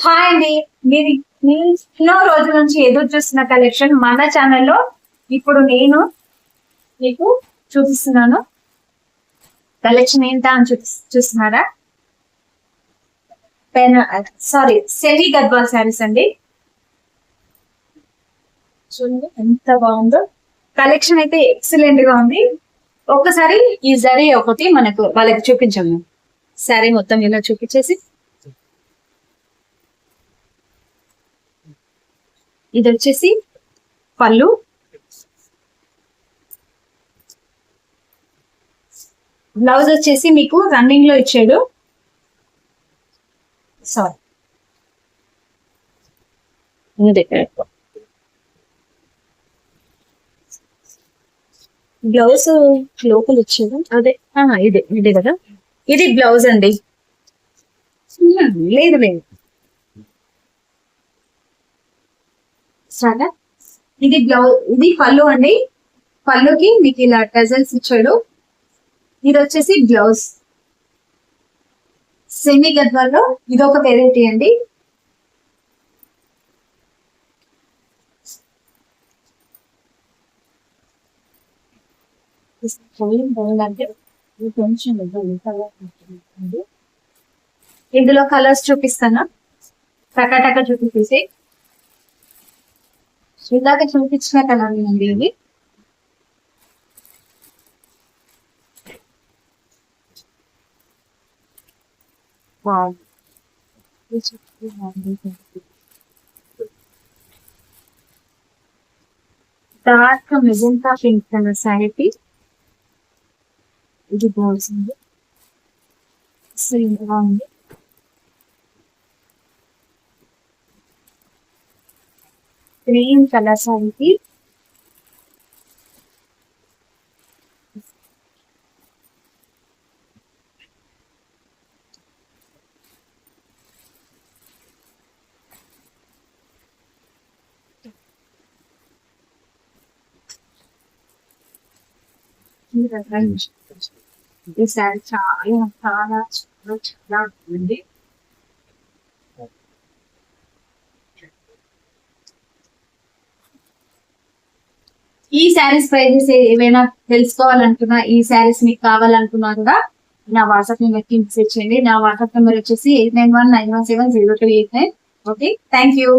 Hi అండి. మీరు ఎన్నో రోజుల నుంచి ఎదురు చూస్తున్న కలెక్షన్ మన ఛానల్లో ఇప్పుడు నేను మీకు చూపిస్తున్నాను. కలెక్షన్ ఏంటా అని చూస్తున్నారా? పెన్ సెమీ గద్వాల్ శారీస్ అండి. చూడండి ఎంత బాగుందో. కలెక్షన్ అయితే ఎక్సలెంట్ గా ఉంది. ఒక్కసారి ఈ జరీ ఒకటి వాళ్ళకి చూపించాము. శారీ మొత్తం ఇలా చూపించేసి, ఇది వచ్చేసి పళ్ళు, బ్లౌజ్ వచ్చేసి మీకు రన్నింగ్ లో ఇచ్చాడు. సారీ, బ్లౌజ్ లోపల ఇచ్చాడు. అదే ఇదే కదా, ఇది బ్లౌజ్ అండి. లేదు లేదు, సరే. ఇది బ్లౌజ్, ఇది పళ్ళు అండి. పళ్ళుకి మీకు ఇలా టజల్స్ ఇచ్చాడు. ఇది వచ్చేసి బ్లౌజ్. సెమీ గద్వాల్లో ఇదొక వెరైటీ అండి. ఇందులో కలర్స్ చూపిస్తాను, టకా చూపించేసి. ఇందాక చూపించిన కలర్ అండి ఇది. డార్క్ మెజెంటా పింక్ కలర్ శారీకి ఇది బ్లౌజ్ ఉంది. ఇలా ఉంది. గ్రీన్ కలర్ శారీకి ఈ శారీ చాలా చాలా చాలా చాలా ఉంది. ఈ శారీస్ ప్రైజెస్ ఏవైనా తెలుసుకోవాలనుకున్నా, ఈ శారీస్ మీకు కావాలనుకున్నా కూడా నా వాట్సాప్ నెంబర్ కి మెసేజ్ చేయండి. నా వాట్సాప్ నెంబర్ వచ్చేసి 8919170289. Okay, thank you.